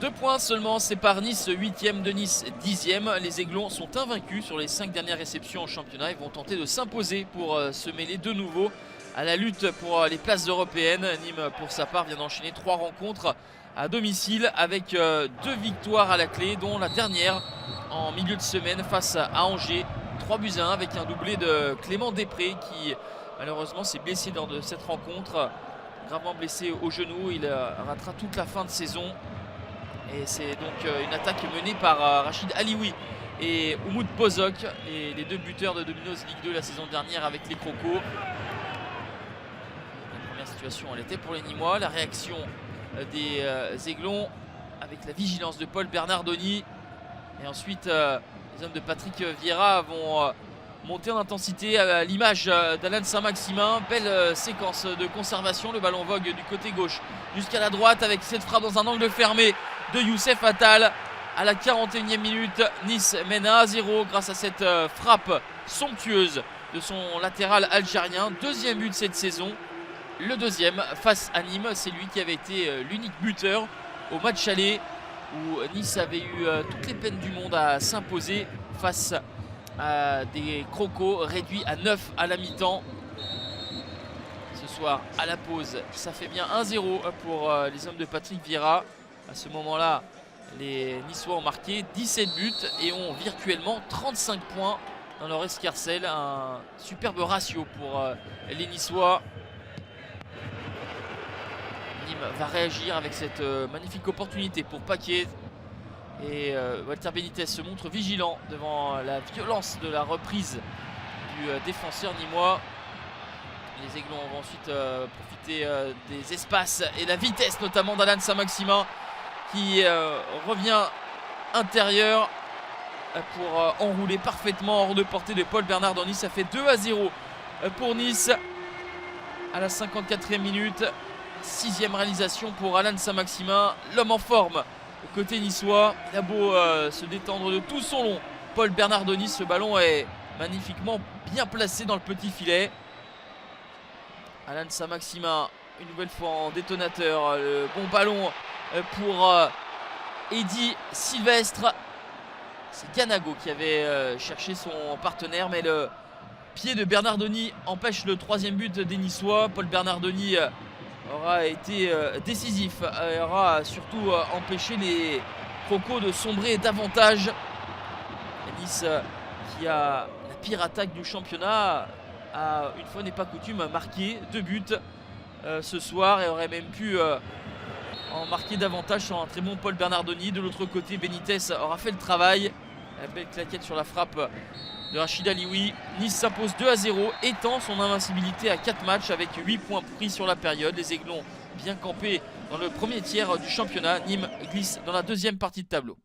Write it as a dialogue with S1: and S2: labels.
S1: 2 points seulement séparent Nice 8e de Nice 10e. Les Aiglons sont invaincus sur les 5 dernières réceptions en championnat. Ils vont tenter de s'imposer pour se mêler de nouveau à la lutte pour les places européennes. Nîmes pour sa part vient d'enchaîner 3 rencontres à domicile avec 2 victoires à la clé, dont la dernière en milieu de semaine face à Angers. 3-1 avec un doublé de Clément Després qui malheureusement s'est blessé lors de cette rencontre, gravement blessé au genou. Il ratera toute la fin de saison. Et c'est donc une attaque menée par Rachid Alioui et Oumoud Bozok, les 2 buteurs de Domino's Ligue 2 la saison dernière avec les Crocos. La première situation, elle était pour les Nîmois. La réaction des Aiglons avec la vigilance de Paul Bernardoni. Et ensuite, les hommes de Patrick Vieira vont monter en intensité à l'image d'Alan Saint-Maximin. Belle séquence de conservation. Le ballon vogue du côté gauche jusqu'à la droite avec cette frappe dans un angle fermé de Youssef Attal. À la 41e minute, Nice mène 1-0 grâce à cette frappe somptueuse de son latéral algérien. 2e but de cette saison. Le 2e face à Nîmes. C'est lui qui avait été l'unique buteur au match aller où Nice avait eu toutes les peines du monde à s'imposer face à des Crocos réduits à 9 à la mi-temps. Ce soir à la pause, ça fait bien 1-0 pour les hommes de Patrick Vieira. À ce moment-là, les Niçois ont marqué 17 buts et ont virtuellement 35 points dans leur escarcelle. Un superbe ratio pour les Niçois. Nîmes va réagir avec cette magnifique opportunité pour Paquet. Et Walter Benitez se montre vigilant devant la violence de la reprise du défenseur nîmois. Les Aiglons vont ensuite profiter des espaces et la vitesse notamment d'Alan Saint-Maximin qui revient intérieur pour enrouler parfaitement hors de portée de Paul Bernardoni. Ça fait 2-0 pour Nice à la 54e minute. 6e réalisation pour Alan Saint-Maximin, l'homme en forme côté niçois. Il a beau se détendre de tout son long, Paul Bernardoni, ce ballon est magnifiquement bien placé dans le petit filet. Alan Saint-Maximin, une nouvelle fois en détonateur. Le bon ballon pour Eddy Sylvestre. C'est Ganago qui avait cherché son partenaire, mais le pied de Bernardoni empêche le 3e but des Niçois. Paul Bernardoni aura été décisif, aura surtout empêché les Crocos de sombrer davantage. Nice qui a la pire attaque du championnat a, une fois n'est pas coutume, marqué 2 buts ce soir et aurait même pu en marquer davantage sur un très bon Paul Bernardoni. De l'autre côté, Benitez aura fait le travail. La belle claquette sur la frappe de Rachid Alioui. Nice s'impose 2-0, étend son invincibilité à 4 matchs avec 8 points pris sur la période. Les Aiglons bien campés dans le premier tiers du championnat. Nîmes glisse dans la 2e partie de tableau.